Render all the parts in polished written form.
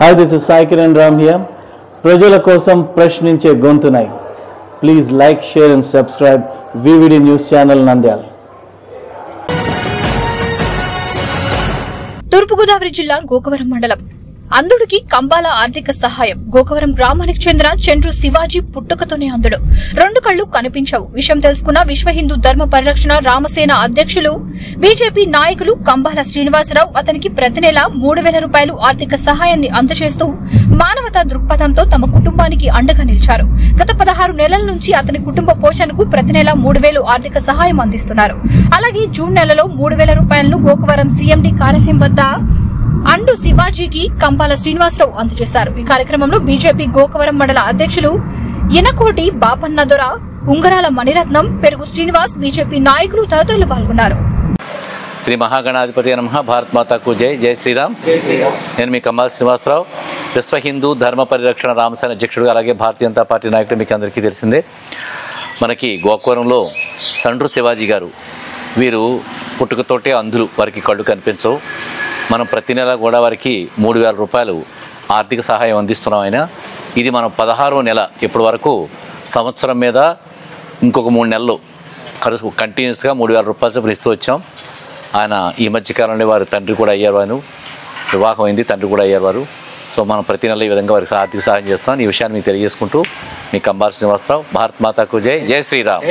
Hi, this is Sai Kiran Ram here. ప్రజల కోసం ప్రశ్నించే గొంతునై. Please like, share and subscribe VVD News Channel Nandyal. తూర్పుగోదావరి జిల్లా గోకవరం మండలం అందుడికి కంబాల ఆర్థిక సహాయం. గోకవరం గ్రామానికి చెందిన చంద్రు శివాజీ పుట్టుకతోనే అందుడు. రెండు కళ్లు కనిపించవు. విషయం తెలుసుకున్న విశ్వ హిందూ ధర్మ పరిరక్షణ రామసేన అధ్యక్షులు బీజేపీ నాయకులు కంబాల శ్రీనివాసరావు అతనికి ప్రతి నెల 3,000 రూపాయలు ఆర్థిక సహాయాన్ని అందజేస్తూ మానవతా దృక్పథంతో తమ కుటుంబానికి అండగా నిలిచారు. గత 16 నెలల నుంచి అతని కుటుంబ పోషణకు ప్రతి నెల 3,000 ఆర్థిక సహాయం అందిస్తున్నారు. అలాగే జూన్ నెలలో 3,000 రూపాయలను గోకవరం సీఎండీ కార్యాలయం వద్ద అండు శివాజీకి కంబాల శ్రీనివాసరావు అందజేశారు. ఈ కార్యక్రమంలో బీజేపీ గోకవరం మండల అధ్యక్షులు ఇనకోటి బాపన్నదొర, ఉంగరాల మణిరత్నం, పెరుగు శ్రీనివాస్, బీజేపీ నాయకులు తదితరులు పాల్గొన్నారు. శ్రీ మహాగణాధిపతి నమః. భారత్ మాతాకు జై. జై శ్రీరామ్. నేను మీ కంబాల శ్రీనివాసరావు, విశ్వ హిందూ ధర్మ పరిరక్షణ రామసేన అధ్యక్షుడు, అలాగే భారతీయ జనతా పార్టీ నాయకుడు. మీకు అందరికీ తెలిసిందే, మనకి గోకవరంలో సండ్రు శివాజీ గారు, వీరు పుట్టుకతోటే అంధులు, వారికి కళ్ళు కనిపించవు. మనం ప్రతి నెల కూడా వారికి 3,000 రూపాయలు ఆర్థిక సహాయం అందిస్తున్నాం. ఆయన ఇది మనం 16వ నెల. ఇప్పటి వరకు సంవత్సరం మీద ఇంకొక 3 నెలలు కంటిన్యూస్గా 3,000 రూపాయలు చొప్పున ఇస్తూ వచ్చాం. ఆయన ఈ మధ్యకాలంలో వారి తండ్రి కూడా అయ్యారు, ఆయన వివాహం అయింది, తండ్రి కూడా అయ్యారు వారు. సో మనం ప్రతి నెల ఈ విధంగా వారికి ఆర్థిక సహాయం చేస్తాం. ఈ విషయాన్ని మీకు తెలియజేసుకుంటూ మీ కంబాల శ్రీనివాసరావు. భారత్ మాతాకు జై. జై శ్రీరామ్.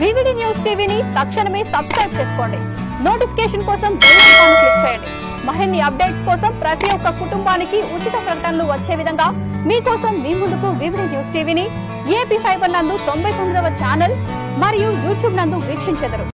VVD న్యూస్ టీవీని తక్షణమే సబ్స్క్రైబ్ చేసుకోండి. నోటిఫికేషన్ కోసం బెల్ ఐకాన్ క్లిక్ చేయండి. మరిన్ని అప్డేట్స్ కోసం ప్రతి ఒక్క కుటుంబానికి ఉచిత ప్రకటనలు వచ్చే విధంగా మీకోసం మీ ముందుకు VVD న్యూస్ టీవీని AP ఫైబర్ నందు 99వ ఛానల్ మరియు యూట్యూబ్ నందు వీక్షించెదరు.